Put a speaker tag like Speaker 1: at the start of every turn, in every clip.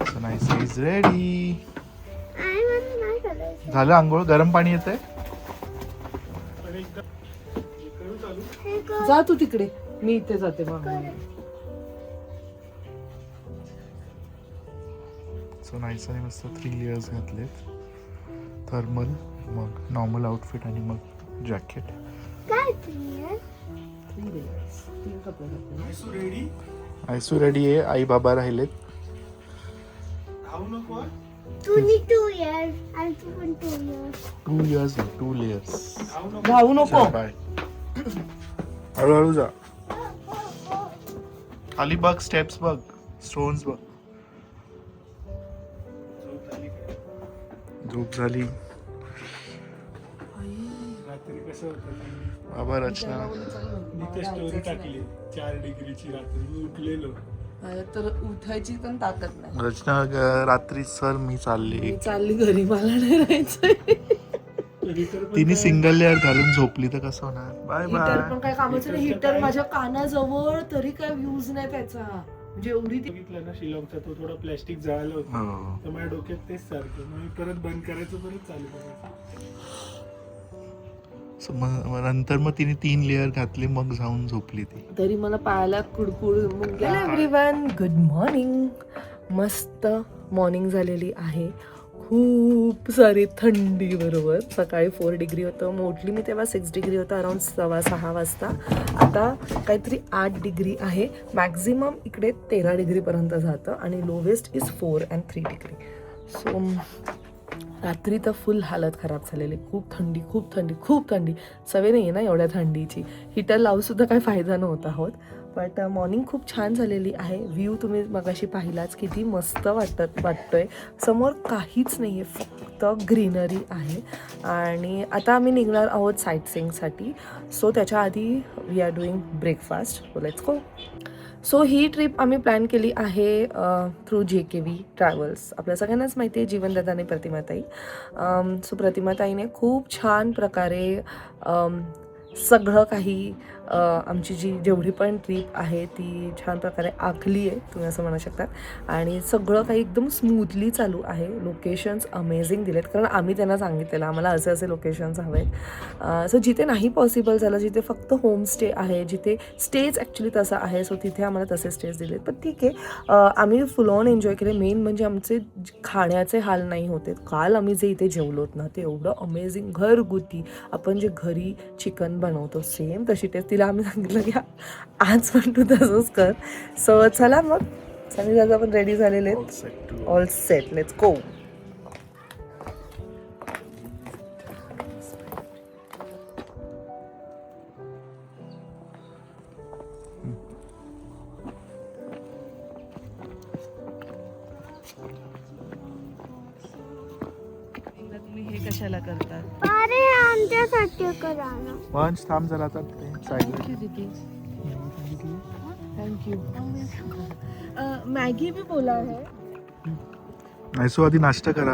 Speaker 1: So nice is ready. झालं आंघोळ? गरम पाणी येतंय?
Speaker 2: जा तू तिकडे, मी इथे जाते मग.
Speaker 1: सो नाईसने मस्त 3 लेयर्स घातलेत. थर्मल, मग नॉर्मल आउटफिट आणि मग जॅकेट. आयसू रेडी आहे. आई बाबा राहिलेत.
Speaker 3: 2 years and 2 years.
Speaker 1: 2 years, 2 layers.
Speaker 2: धावू नको.
Speaker 1: बाय. हळूहळू जा. खाली बघ, स्टेप्स बघ, स्टोन्स बघ. झोप झाली.
Speaker 4: रात्री कसं होतं
Speaker 1: बाबा रचना.
Speaker 4: मी तर स्टोरी टाकली 4 डिग्रीची रात्री मी उठलेलो.
Speaker 2: तर उठायची पण ताकद नाही.
Speaker 1: रचना रात्री सर मी चालली.
Speaker 2: मी चालली घरी, मला नाही राहायचंय.
Speaker 1: तिने सिंगल लेअर घालून झोपली तर कसं होणार? Bye
Speaker 2: heater
Speaker 1: bye.
Speaker 2: पण काय कामाचं नाही. हिटर माझ्या कानाजवळ, तरी काय व्ह्यूज नाही त्याचा. म्हणजे एवढी ती
Speaker 4: बघितलं ना शिलॉंगचा तो थोडा प्लॅस्टिक जळालं होतं
Speaker 1: हो.
Speaker 4: तर माझ्या डोक्यात तेच सारखं मग मी परत बंद करायचं परत चालू करायचं.
Speaker 1: So मग नंतर मग तिने 3 लेअर घातले, मग जाऊन झोपली ती.
Speaker 2: तरी मला पायाला कुडकुड. Hello everyone, good morning. मस्त मॉर्निंग झालेली आहे. खूप सारी थंडी बरोबर. सकाळी 4 डिग्री होतं, मोठली मी तेव्हा 6 डिग्री होतं, अराउंड 6:15 वाजता. आता काहीतरी 8 डिग्री आहे. मॅक्झिमम इकडे 13 डिग्रीपर्यंत जातं आणि lowest is 4 and 3 degree. So रात्री तर फुल हालत खराब झालेली. खूप थंडी, खूप थंडी, खूप थंडी. सवय नाही आहे ना एवढ्या थंडीची. हिटर लावूसुद्धा काही फायदा नव्हता होत. बट मॉर्निंग खूप छान झालेली आहे. व्ह्यू तुम्ही मगाशी पाहिलाच, किती मस्त वाटतोय. समोर काहीच नाही आहे, फक्त ग्रीनरी आहे. आणि आता आम्ही निघणार आहोत साईट सीइंगसाठी. सो त्याच्या आधी we are doing breakfast. So let's go. So ही ट्रिप आम्ही प्लॅन केली आहे थ्रू JKV ट्रॅव्हल्स. आपल्या सगळ्यांनाच माहिती आहे जीवनदादा आणि प्रतिमाताई. सो प्रतिमाताईने खूप छान प्रकारे सगळं काही आमची जेवढी पण ट्रिप आहे ती छान प्रकारे आखली आहे, तुम्ही असं म्हणू शकतात. आणि सगळं काही एकदम स्मूथली चालू आहे. लोकेशन्स अमेझिंग दिलेत, कारण आम्ही त्यांना सांगितलेलं आम्हाला असे असे लोकेशन्स हवेत. सो जिथे नाही पॉसिबल झालं, जिथे फक्त होमस्टे आहे, जिथे स्टेज ॲक्च्युली तसा आहे, सो तिथे आम्हाला तसे स्टेज दिलेत. पण ठीक आहे, आम्ही फुल ऑन एन्जॉय केले. मेन म्हणजे आमचे खाण्याचे हाल नाही होते. काल आम्ही जे इथे जेवलोत ना, ते एवढं अमेझिंग घरगुती. आपण जे घरी चिकन बनवतो सेम तशी टेस्ट. तिला आम्ही सांगितलं की आज पण तू तसंच कर. सो चला मग, सनी दादा पण रेडी झालेले आहेत. All set, let's go. तुम्ही हे कशाला करतात?
Speaker 3: अरे आमच्यासाठी करा ना.
Speaker 1: पंच थांब जरा आता साईडला.
Speaker 2: Thank you. मॅगी भी बोला है.
Speaker 1: आयसो आधी नाश्ता करा.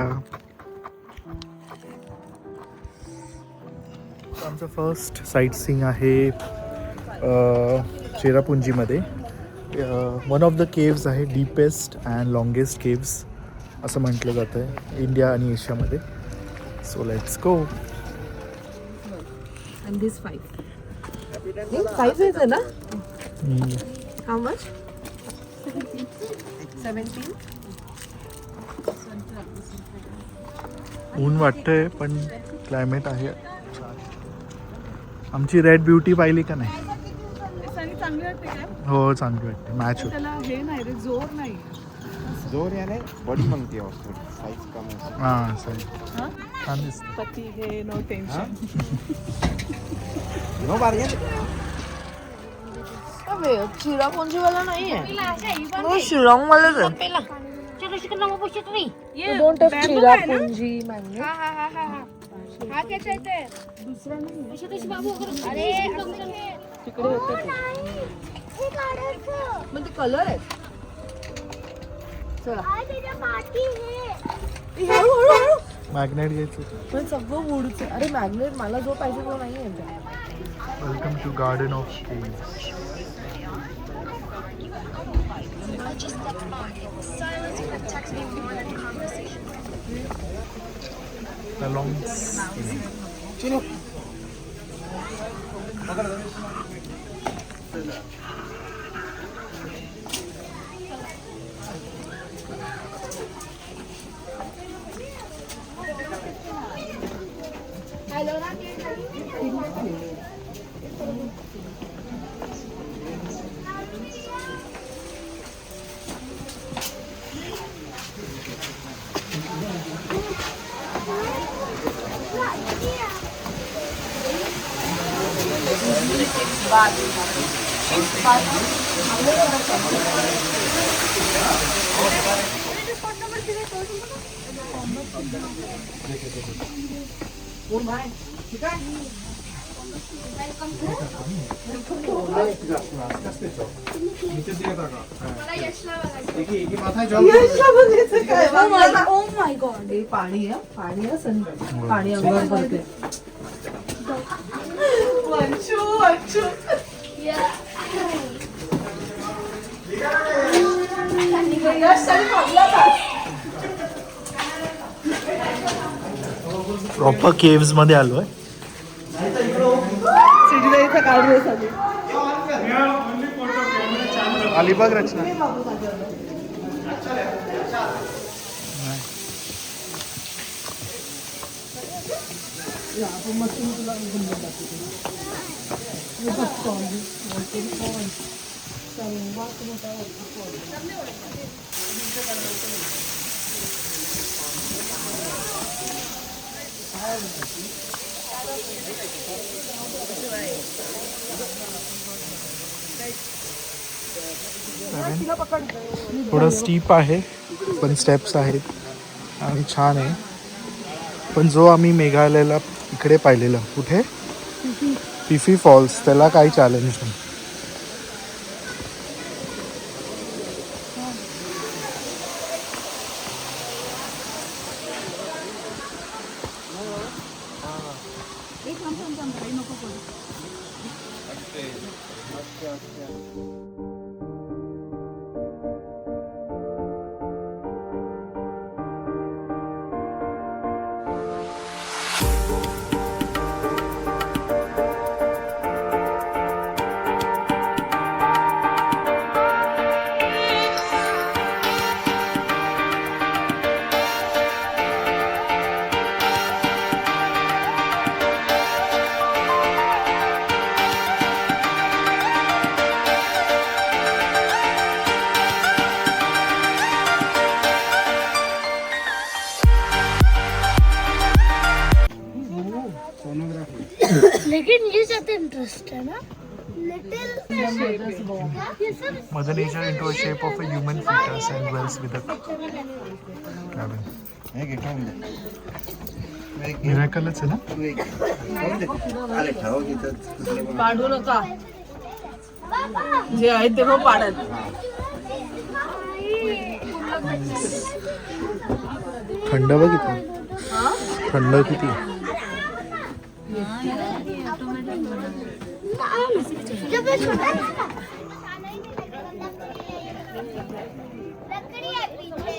Speaker 1: आमचं फर्स्ट साईट सीइंग आहे चेरापुंजीमध्ये. वन ऑफ द केव्स आहे, डीपेस्ट अँड लॉंगेस्ट केव्स असं म्हटलं जातं आहे इंडिया आणि एशियामध्ये. So let's go.
Speaker 2: And this 5. 5 is ना? How much? 17.
Speaker 1: ऊन वाटतंय पण क्लायमेट आहे. आमची रेड ब्युटी पाहिली का नाही?
Speaker 2: चांगली वाटते काय?
Speaker 1: हो चांगली वाटते. मॅच होते.
Speaker 2: त्याला हे नाही रे, जोर नाही.
Speaker 5: जोर याने बॉडी मांगती है उसको, साइज कम है.
Speaker 1: हां सही. छान दिसतं.
Speaker 2: पती हे नो टेन्शन.
Speaker 5: No bargain.
Speaker 2: अबे चिरापुंजीवाला नाही आहे, शिलाँग वालाच आहे. Don't touch Cherrapunji mango. तिकडे होते ते.
Speaker 3: हे काढायचं.
Speaker 2: मग ते कलर आहेत. चला
Speaker 3: माती हे.
Speaker 2: हळूहळू.
Speaker 1: मॅग्नेट घ्यायचं.
Speaker 2: पण सगळं वुडचं. अरे मॅग्नेट मला जो पाहिजे तो नाही आहे.
Speaker 1: Welcome to garden of streams.
Speaker 2: पाणी आहे पाणी पाणी अंगावर पडते
Speaker 1: प्रॉपर केव्स मध्ये आलोय. अलिबाग रचना थोडं स्टीप आहे पण स्टेप्स आहेत आणि छान आहे. पण जो आम्ही मेघालयाला इकडे पाहिलेला कुठे पिफी फॉल्स त्याला काही चॅलेंज नाही.
Speaker 3: लेकिन ये ज्यादा इंटरेस्ट है ना little
Speaker 1: Mother Nature into a shape of a human fetus and dwells with a cabin. मिराकलच आहे ना.
Speaker 2: पाडू नका जे आहे ते पण पाडत.
Speaker 1: थंड बघ किती. थंड किती.
Speaker 3: जब मैं छोटा था लकड़ी है पीछे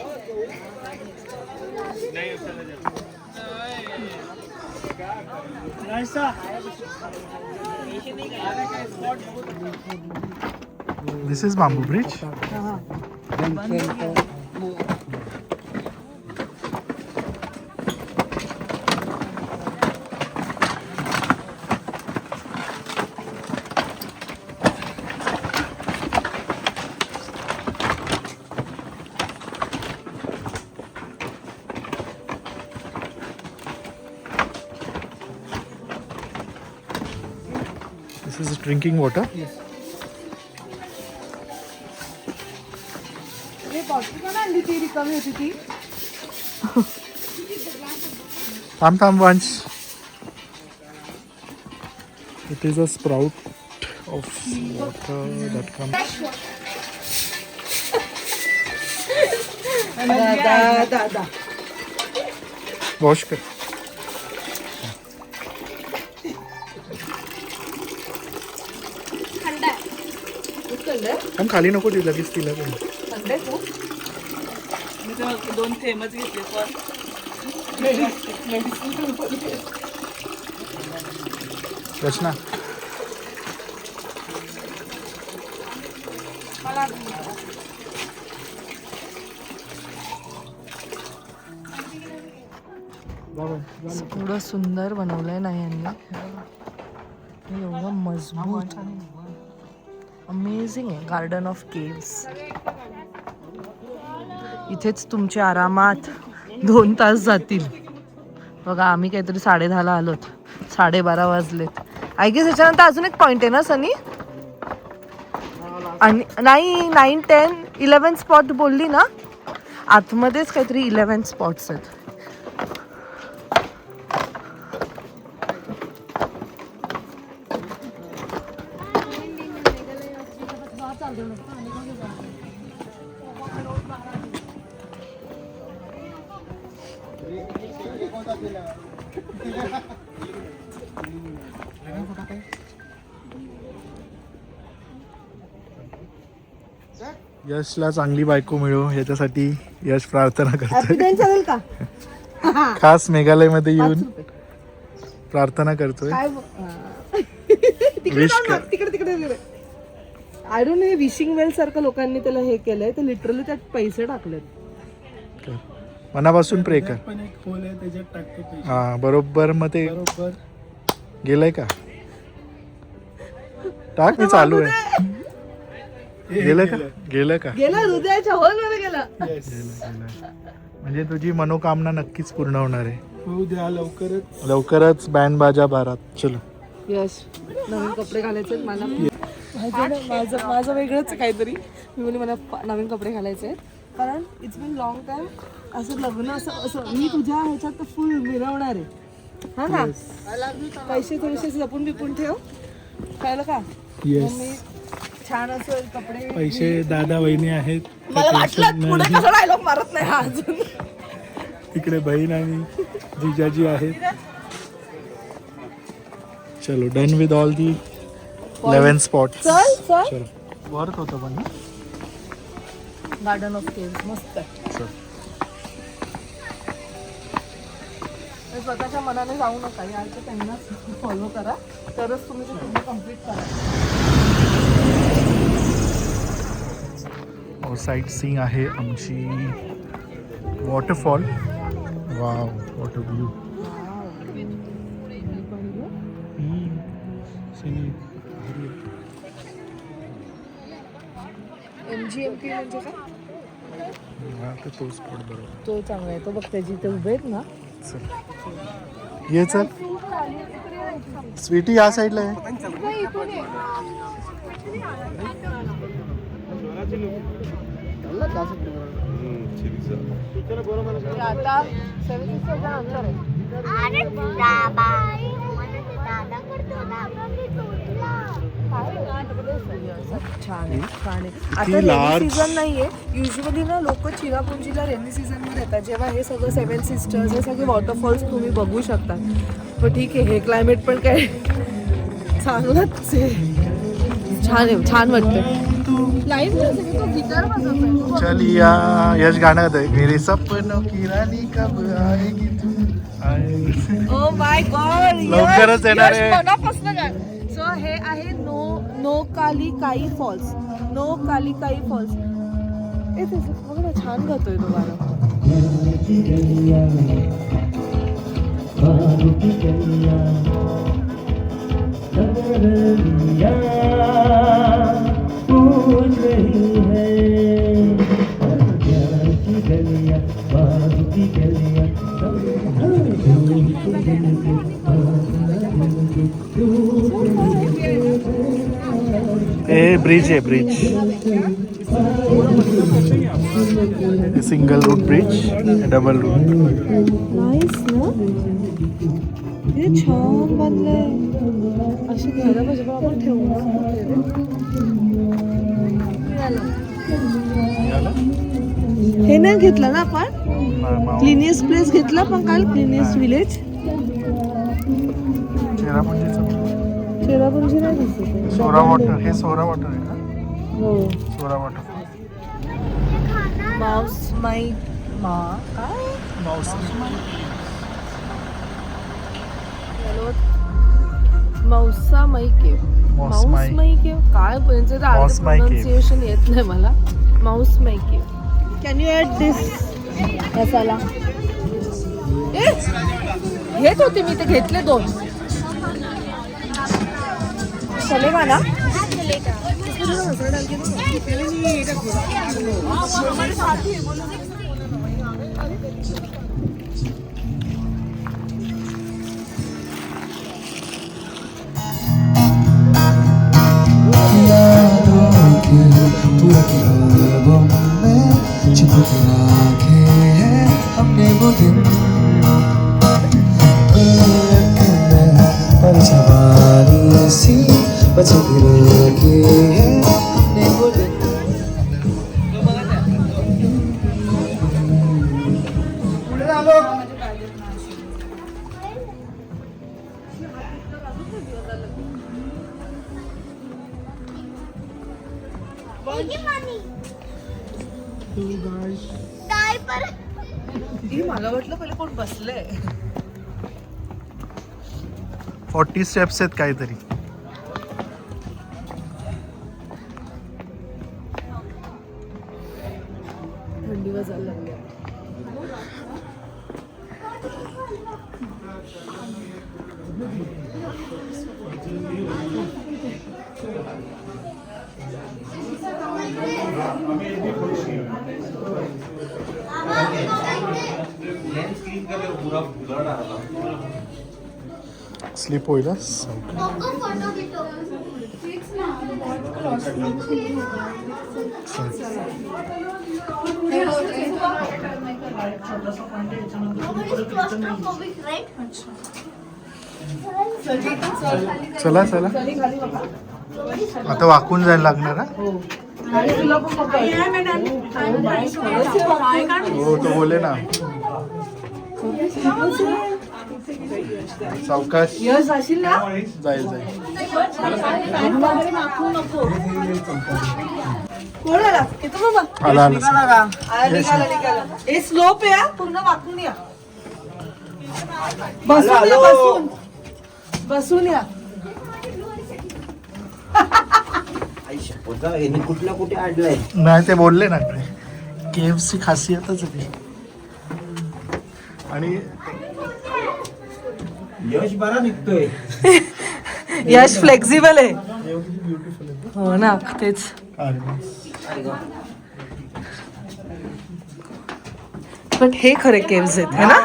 Speaker 1: This is Bamboo Bridge. This is drinking water.
Speaker 2: Yes. रिकामी होती ती.
Speaker 1: थांब once. It is a sprout of water that comes.
Speaker 2: Da.
Speaker 1: Wash कर. हम खाली नको ती लगेच तिला पण.
Speaker 2: थंड आहे खूप. मी तर 2 थेंबच घेतले पण
Speaker 1: रचना
Speaker 2: एवढं सुंदर बनवलंय ना यांनी. एवढं मजबूत अमेझिंग आहे. Garden of caves. इथेच तुमचे आरामात 2 तास जातील. बघा आम्ही काहीतरी 10:30ला आलोत. 12:30 वाजलेत. आय गेस याच्यानंतर अजून एक पॉइंट आहे ना सनी? आणि नाही 9, 10, 11 स्पॉट बोलली ना. आतमध्येच काहीतरी 11 स्पॉट्स आहेत.
Speaker 1: यशला चांगली बायको मिळो याच्यासाठी यश प्रार्थना करतोय.
Speaker 2: चालेल का?
Speaker 1: खास मेघालयमध्ये येऊन प्रार्थना करतोय. विश कर.
Speaker 2: तिकडे आय डोंट नो हे विशिंग वेल सारखं लोकांनी त्याला हे केलंय. तर लिटरली त्यात पैसे टाकलेत.
Speaker 1: मनापासून प्रे कर.
Speaker 4: पण एक होल आहे त्याच्यात टाकतो पैसे.
Speaker 1: हा बरोबर. मग ते
Speaker 4: बरोबर
Speaker 1: गेलंय का? टाक मी चालू आहे. गेलं का? गेलं का?
Speaker 2: गेला हृदयाच्या होल मध्ये गेला.
Speaker 1: म्हणजे तुझी मनोकामना नक्कीच पूर्ण होणार आहे.
Speaker 4: होऊ द्या लवकरच.
Speaker 1: लवकरच बँड बाजा बारात. चलो.
Speaker 2: यश नवीन कपडे घालायचे मला. माझं वेगळंच आहे काहीतरी. मी बोलली मला नवीन कपडे घालायचे आहेत. कारण इट्स बीन लॉंग टाइम. असं लग्न असं मी तुझ्या ह्याच्यात फुल मिरवणार आहे. हा ना. पैसे थोडेसे जपून बिपून ठेव. कळलं का?
Speaker 4: येस.
Speaker 2: मी छान असं कपडे.
Speaker 4: पैसे दादा वहिनी आहेत.
Speaker 2: मला वाटलं पुढे कसा डायलॉग मारत नाही हा अजून.
Speaker 4: तिकडे बहीण आणि जिजाजी आहेत.
Speaker 1: चलो done with all the 11 spots.
Speaker 2: चल चल.
Speaker 1: चलो. वर्थ होतं पण ना.
Speaker 2: गार्डन ऑफ केव्स मस्त आहे. स्वतःच्या मनाने जाऊ नका. यायचं त्यांना फॉलो करा तरच तुम्ही ते पूर्ण कम्प्लीट करा.
Speaker 1: साईट सीइंग आहे आमची. Waterfall. Wow water view.
Speaker 2: MGMP म्हणजे काय?
Speaker 1: तो स्पॉट बरोबर.
Speaker 2: तो चांगला आहे. तो बघ त्याची इथे उभे आहेत ना.
Speaker 1: चल ये चल. स्वीटी या साईडला आहे.
Speaker 2: आता 7 सिस्टरच्या नंतर आहे. छान आहे छान आहे. आता रेनी सीझन नाहीये. युजली ना लोक चिरापुंजीला रेनी सीझन मध्ये येतात जेव्हा हे सगळं 7 सिस्टर्स हे सगळे वॉटरफॉल्स तुम्ही बघू शकता. पण ठीक आहे हे क्लायमेट पण काय चांगलंच आहे. छान आहे. छान वाटतं.
Speaker 1: चल या यश गाणं गातोय. मेरे सपनों की रानी कब आएगी तू.
Speaker 2: Oh my God.
Speaker 1: लवकरच येणार आहे.
Speaker 2: सो हे आहे नो काली काई फॉल्स. नो काली काई फॉल्स. ए त्याचं बघ ना छान गातोय तो गाणं.
Speaker 1: ए ब्रिज आहे bridge. Single root bridge double root.
Speaker 2: Nice ना. हे छान बांधलंय. अशी घ्यायला पाहिजे पण आपण हे नाही घेतलं ना आपण. क्लिनियस्ट प्लेस घेतला पण काल. क्लिनियस्ट विलेज. चेरापुंजी नाही दिसत.
Speaker 1: सोरा वॉटर. हे सोरा वॉटर आहे का?
Speaker 2: हो
Speaker 1: सोरा वॉटर.
Speaker 2: माऊस माई काय मौसा माई केव माऊस माई केव काय म्हणजे प्रोनाउन्सिएशन येत नाही मला माऊस माई केव कॅन यू ॲड दिस मसाला घेत होते मी ते घेतले 2 चलेगा ना मला वाटलं पहिले कोण बसलंय
Speaker 1: 40 स्टेप्स आहेत काहीतरी.
Speaker 2: थंडी वाजायला लागली.
Speaker 1: स्लीप होईल. चला चला आता वाकून जायला लागणार. हो तो बोले ना सावकाश
Speaker 2: जाशील ना
Speaker 1: जाईल जाईल.
Speaker 2: कोण आला येतो बाबा
Speaker 1: आला आला.
Speaker 2: हे स्लोप आहे पूर्ण वाकून या. बसून या बसून बसून या.
Speaker 5: कुठल्या कुठे अडलंय
Speaker 1: नाही ते बोलले ना केएफसी खासियतच आहे. आणि
Speaker 5: यश बरा निघतोय.
Speaker 2: यश फ्लेक्झिबल आहे. हो ना तेच. पण हे खरे केव्स आहेत है ना.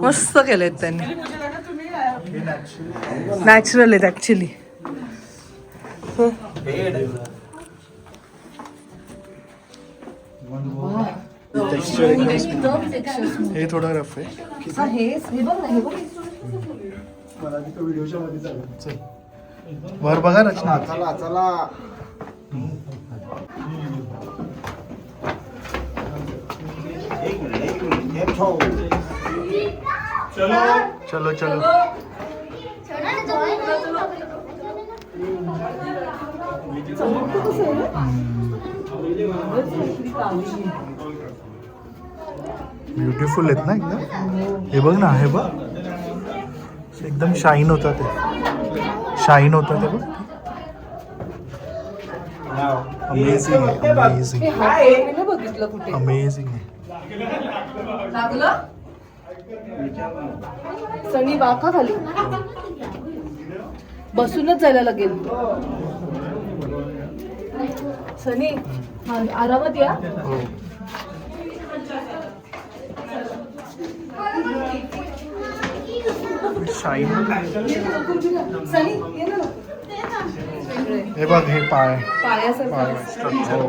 Speaker 2: मस्त केलेत त्यांनी. नॅचरल आहेत ऍक्च्युली.
Speaker 1: हे थोडं रफ आहे. चल वर बघा रचना.
Speaker 5: चला चला
Speaker 1: चलो चलो. ब्युटिफुल आहेत ना एकदम. हे बघ ना हे बघ एकदम शाईन होतं ते. शाईन होतं ते बघ. अमेझिंग आहे अमेझिंग
Speaker 2: बघितलं कुठे
Speaker 1: अमेझिंग आहे.
Speaker 2: लागलं सनी वाका खाली बसूनच जायला लागेल. सनी आरामात या.
Speaker 1: हो शाईन.
Speaker 2: सनी ये ना.
Speaker 1: हे बघ हे पाय
Speaker 2: पायासारखं.
Speaker 1: हो.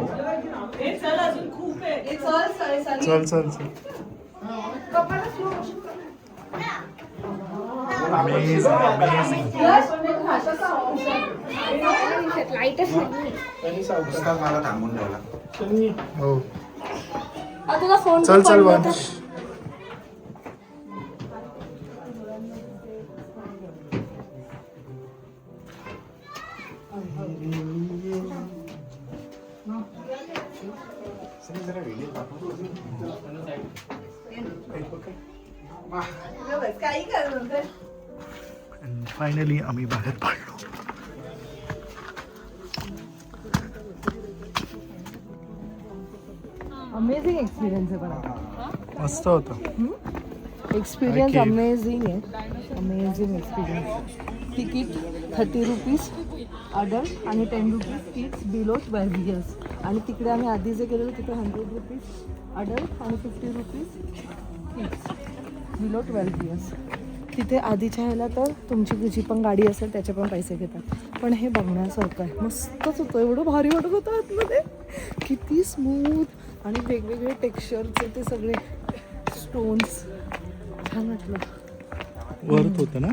Speaker 1: चल चल चल. Amazing amazing.
Speaker 5: मला थांबून ठेवला.
Speaker 1: हो
Speaker 2: तुला फोन
Speaker 1: चल चल वंश. फायनली आम्ही बाहेर पडलो.
Speaker 2: अमेझिंग एक्सपिरियन्स आहे पण
Speaker 1: मस्त होतं.
Speaker 2: Experience
Speaker 1: Okay.
Speaker 2: अमेझिंग आहे. Amazing experience. Ticket 30 rupees adult आणि 10 रुपीज किड्स बिलो 12 इयर्स. आणि तिकडे आम्ही आधी जे गेलेलो तिथे 100 रुपीज अडल्ट आणि 50 रुपीज किड्स बिलो 12 इयर्स. तिथे आधीच्या ह्याला तर तुमची जी पण गाडी असेल त्याचे पण पैसे घेतात. पण हे बघण्यासारखं आहे. मस्तच होतं. एवढं भारी वाटत होतं आतमध्ये. किती स्मूथ आणि वेगवेगळे टेक्स्चरचे ते सगळे स्टोन्स. छान वाटलं.
Speaker 1: वर्थ होतं ना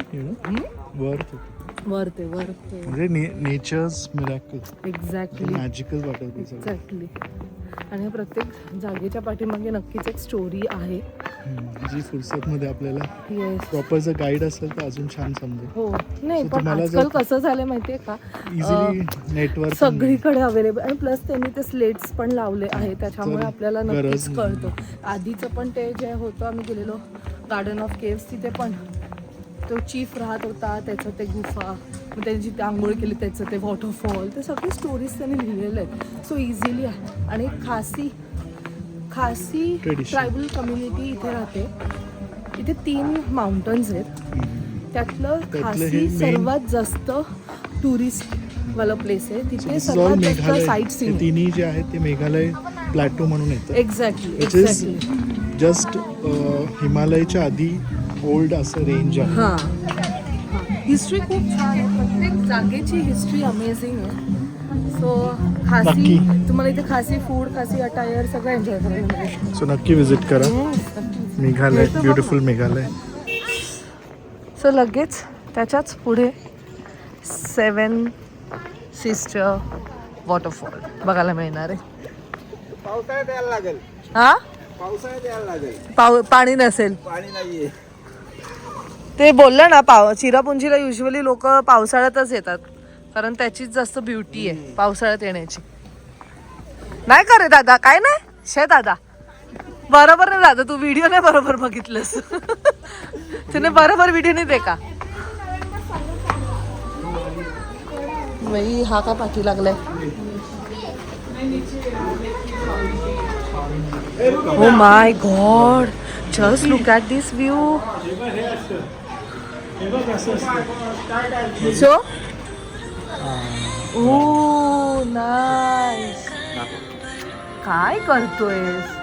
Speaker 1: वर्थ होतं.
Speaker 2: वरते
Speaker 1: म्हणजे नेचर्स मिरॅकल.
Speaker 2: एक्झॅक्टली
Speaker 1: मॅजिकल वाटत होतं सगळं.
Speaker 2: एक्झॅक्टली. आणि प्रत्येक जागेच्या पाठीमागे नक्कीच एक स्टोरी आहे.
Speaker 1: जी फुर्सतमध्ये आपल्याला
Speaker 2: येस.
Speaker 1: प्रॉपर जर गाईड असेल तर अजून छान समजेल.
Speaker 2: हो नाही
Speaker 1: So
Speaker 2: पण
Speaker 1: तुम्हाला
Speaker 2: आजकाल
Speaker 1: जर-
Speaker 2: कसं झालंय माहितीये का
Speaker 1: इझिली नेटवर्क
Speaker 2: सगळीकडे अवेलेबल. आणि प्लस त्यांनी ते स्लेट्स पण लावले आहे त्याच्यामुळे
Speaker 1: तर
Speaker 2: आपल्याला
Speaker 1: गरज
Speaker 2: नक्कीच
Speaker 1: नाही.
Speaker 2: कळतं. आधीचं पण ते जे होतं आम्ही गेलेलो गार्डन ऑफ केव्स तिथे पण तो चीफ राहत होता. त्याचं ते गुफा मग त्यांनी जिथे आंघोळ केली त्याचं ते वॉटरफॉल ते सगळे स्टोरीज त्यांनी लिहिलेले आहेत. सो इझिली आहे. आणि खासी
Speaker 1: Tradition.
Speaker 2: ट्रायबल कम्युनिटी इथे राहते. इथे 3 माउंटन्स आहेत. त्यातलं खासी
Speaker 1: हे main-
Speaker 2: सर्वात जास्त टुरिस्ट वाला प्लेस आहे. तिथे
Speaker 1: ऑल
Speaker 2: सर्वात जास्त
Speaker 1: मेघालय.
Speaker 2: साईट
Speaker 1: हे
Speaker 2: सीन.
Speaker 1: तिन्ही जे आहेत ते मेघालय प्लॅटो म्हणून येतं.
Speaker 2: Exactly
Speaker 1: which is
Speaker 2: exactly.
Speaker 1: Just हिमालयच्या आधी ओल्ड असं रेंज आहे.
Speaker 2: हां हिस्ट्री खूप छान आहे. प्रत्येक जागेची हिस्ट्री अमेझिंग आहे. सो खासी
Speaker 1: नक्की.
Speaker 2: तुम्हाला इथे खासी फूड खासी अटायर सगळं एन्जॉय करायला मिळेल.
Speaker 1: सो नक्की विजिट करा मेघालय. ब्युटिफुल मेघालय.
Speaker 2: सो लगेच त्याच्याच पुढे 7 सिस्टर वॉटरफॉल बघायला मिळणार आहे.
Speaker 5: पावसाळ्यात यायला लागेल.
Speaker 2: हा
Speaker 5: पावसाळ्यात यायला लागेल.
Speaker 2: पाणी नसेल
Speaker 5: पाणी नाहीये.
Speaker 2: ते बोललं ना चिरापुंजीला युजली लोक पावसाळ्यातच येतात कारण त्याचीच जास्त ब्युटी आहे पावसाळ्यात येण्याची. नाही का रे दादा? काय नाही दादा बरोबर नाही दादा. तू व्हिडिओ नाही बरोबर बघितलंस. तुने बरोबर व्हिडिओ नाही दे का? बाई हा का पाठी लागलाय. Oh my God just look at this view. So O nice. काय करतोयस?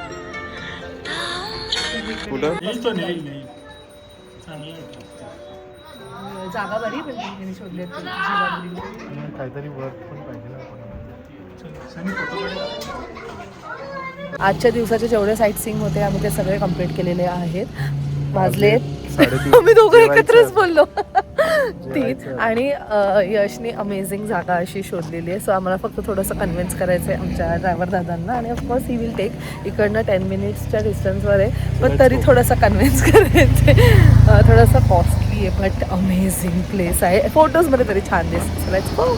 Speaker 5: कुठं?
Speaker 4: नाही चांगलं आहे.
Speaker 2: जागा बरी पण त्यांनी शोधली
Speaker 1: काहीतरी वर्क पण पाहिजे ना आपण.
Speaker 2: आजच्या दिवसाचे जेवढे साईट सीइंग होते आम्ही ते सगळे कम्प्लीट केलेले आहेत. वाजले
Speaker 1: 3:30.
Speaker 2: आम्ही दोघं एकत्रच बोललो 3. आणि यशने अमेझिंग जागा अशी शोधलेली आहे. सो आम्हाला फक्त थोडंसं कन्व्हिन्स करायचं आहे आमच्या ड्रायव्हर दादांना. आणि ऑफकोर्स ही विल टेक इकडनं 10 मिनिट्सच्या डिस्टन्सवर आहे पण तरी थोडंसं कन्व्हिन्स करायचं आहे. थोडंसं कॉस्टली आहे बट अमेझिंग प्लेस आहे. फोटोजमध्ये तरी छान दिसतं.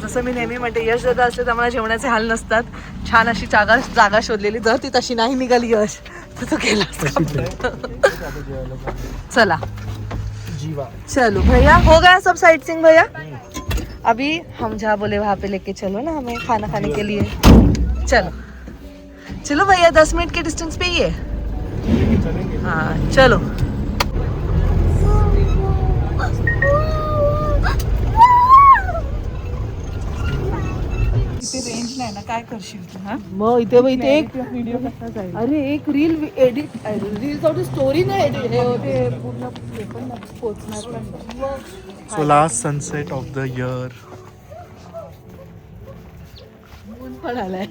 Speaker 2: जसं मी नेहमी म्हणते यश दादा असले तर आम्हाला जेवणाचे हाल नसतात. छान अशी जागा शोधलेली. जर ती तशी नाही निघाली यश तर तो गेला. चला
Speaker 1: जीवा.
Speaker 2: चलो भैया हो गया सब साइट सीइंग भैया. अभी हम जहाँ बोले वहाँ पे लेके चलो ना हमें खाना खाने के लिए. चलो चलो भैया 10 मिनट के डिस्टेंस पे ही है. हाँ चलो.
Speaker 6: रेंज नाही ना काय करशील तू? हा
Speaker 2: मग इथे एक
Speaker 6: व्हिडिओ कसा जाईल?
Speaker 2: अरे एक रील एडिट रील साठी स्टोरी नाही एडिट हे पूर्ण हे पण पोचणार पण.
Speaker 1: So last sunset of the year.
Speaker 2: ऊन पण आलाय.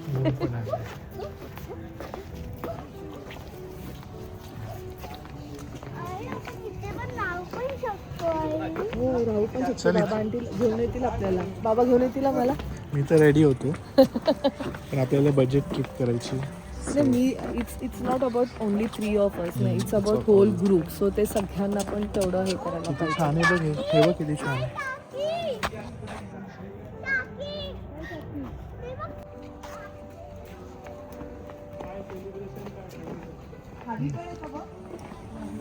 Speaker 2: हो राहू पण शकतो. बाबा आणतील घेऊन येतील आपल्याला. बाबा घेऊन येतील आम्हाला.
Speaker 1: मी तर रेडी होतो पण आपल्याला बजेट ट्रिप करायची.
Speaker 2: मी it's not about only 3 of us नाही. It's about whole group. So ते सगळ्यांना पण तेवढं हे करायला
Speaker 1: किती
Speaker 2: पाहिजे.
Speaker 1: छान आहे बघ हे. बघ किती छान आहे.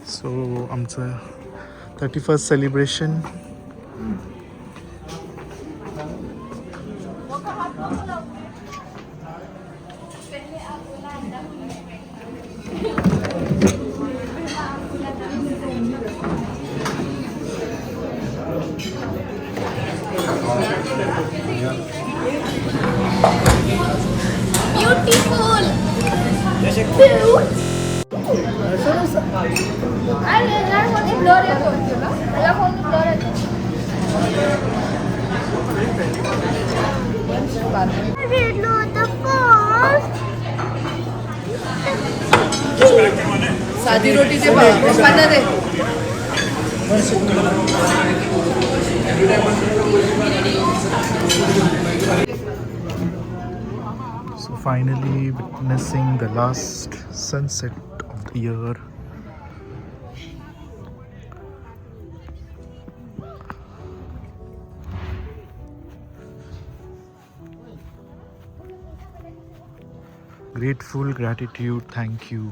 Speaker 1: सो आमचं 31st सेलिब्रेशन
Speaker 2: साधी रोटी दे पप्पांना दे.
Speaker 1: So finally witnessing the last sunset of the year. Grateful, gratitude, thank you.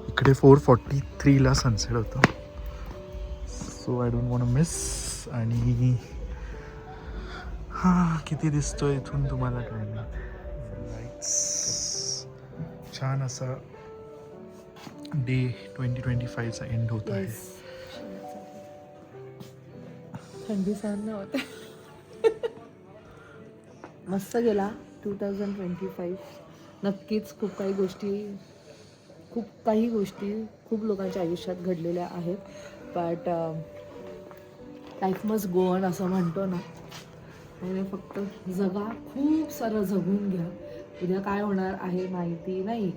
Speaker 1: इकडे 4:43 ला सनसेट होतं. So I don't want miss. आणि हां किती दिसतोय इथून तुम्हाला काय नाही. लाईट्स छान असा डे 2025चा एंड होत आहे.
Speaker 2: थंडी सहन नाही होते. मस्त गेला 2025. नक्कीच खूप काही गोष्टी खूप लोकांच्या आयुष्यात घडलेल्या आहेत. But life must go on असं म्हणतो ना. आणि फक्त जगा, खूप सारं जगून घ्या. उद्या काय होणार आहे माहिती नाही.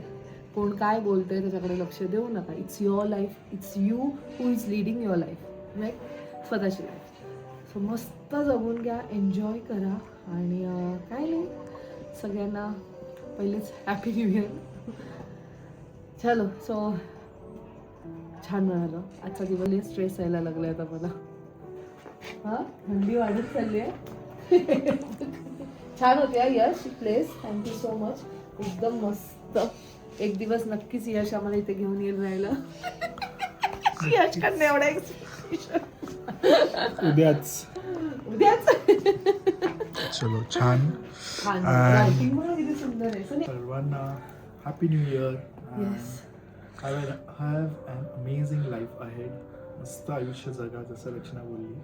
Speaker 2: कोण काय बोलतंय त्याच्याकडे लक्ष देऊ नका. It's your life, it's you who is leading your life, right? स्वतःची लाईफ. सो मस्त जगून घ्या, एन्जॉय करा. आणि काय नाही, सगळ्यांना पहिलेच हॅपी न्यू इयर. चलो. सो छान मिळालं आजचा दिवस. स्ट्रेस यायला लागला आता मला. हां थंडी वाढत चालली आहे. छान होती हा यश प्लेस. Thank you so much. एकदम मस्त. एक दिवस नक्कीच यश आम्हाला इथे घेऊन येईल राहिलं. यश करणे एवढा
Speaker 1: उद्याच चलो. छान.
Speaker 2: किती सुंदर आहे.
Speaker 1: सर्वांना happy new year. Have an amazing life ahead. मस्त आयुष्य जगा जसं रचना बोलली.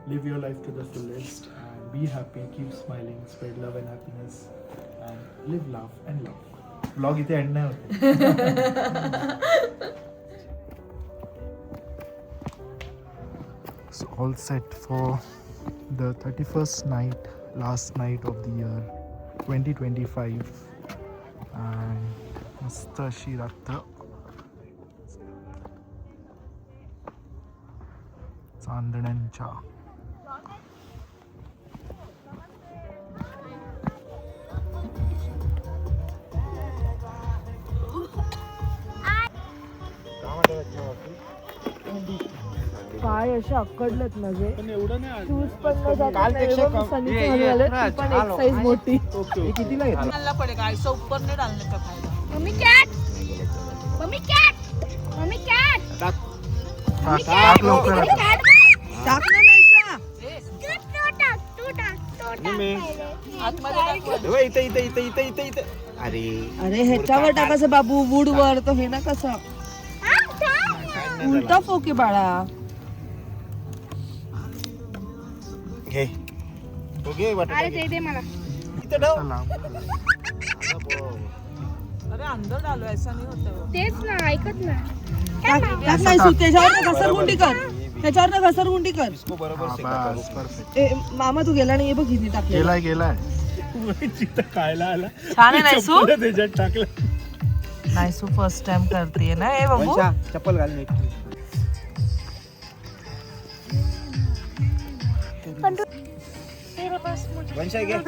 Speaker 1: Live your life to the fullest and be happy. Keep smiling. Spread love and happiness and live laugh and love. Blog इथे एंड नाही होते. So all set for the 31st night, last night of the year 2025. And मस्त अशी रात्र. चांदण्यांच्या
Speaker 2: पाय असे अकडलेत माझे.
Speaker 4: पण एवढं नाही.
Speaker 2: शूज पण न जाता सनीचे घालून आले. ती पण एक साईज मोठी.
Speaker 1: कितीला घेतला?
Speaker 6: डालना पडेगा, ऐसा ऊपर नहीं डालने का फायदा.
Speaker 3: Mummy cat, mummy cat, mummy cat,
Speaker 1: टाक लवकर.
Speaker 6: टाक ना नाहीसा.
Speaker 3: तू टाक पहिले.
Speaker 6: आतमध्ये टाक.
Speaker 5: इथे.
Speaker 6: अरे ह्याच्यावर टाकायचं बाबू, वूड वर. तो हे ना कसं उलटा फोके बाळा.
Speaker 5: घे. ओके
Speaker 3: अरे दे मला.
Speaker 1: चला.
Speaker 6: अरे अंदर डालो, ऐसा नहीं होता वो.
Speaker 3: तेच ना, ऐकत ना.
Speaker 6: टाक नाही सु. त्याच्यावर घसरगुंडी कर. त्याच्यावर घसरगुंडी कर.
Speaker 5: इसको बरोबर
Speaker 1: हा,
Speaker 5: शेका
Speaker 1: बस,
Speaker 5: करो.
Speaker 1: perfect.
Speaker 6: ए मामा तू गेला नाही बघ हिने टाकलेला.
Speaker 1: गेलाय
Speaker 4: खायला आला.
Speaker 6: छान आहे नाही सु.
Speaker 4: त्याच्यात टाकलं.
Speaker 6: नाही सु फर्स्ट टाइम करते ना हे बाबू.
Speaker 5: वंशा, चप्पल घाल नीट. वंशा घे.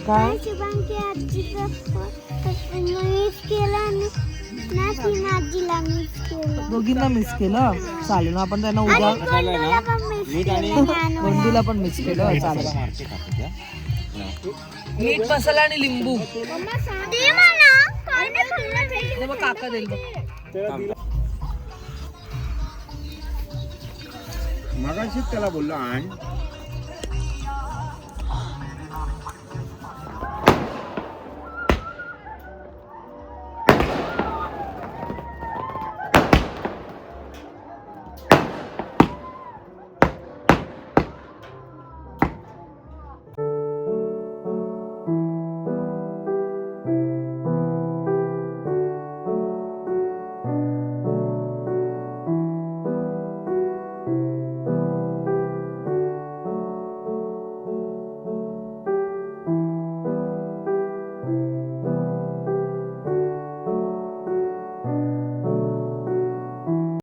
Speaker 6: काय
Speaker 3: शुभांगी आजीचं मनीष केला आणि नाच आजीला मिस केलं.
Speaker 6: दोघींना मिस केलं चालेल ना आपण त्यांना उद्या
Speaker 3: गोंडूला पण मिस केलं.
Speaker 6: बंडूला पण मिस केलं चालेल मीठ मसाला आणि लिंबू
Speaker 3: दे मला. काय नाही खाल्लं ते.
Speaker 6: ते मग काका देईल बघ.
Speaker 5: मगाशीच त्याला बोललो आण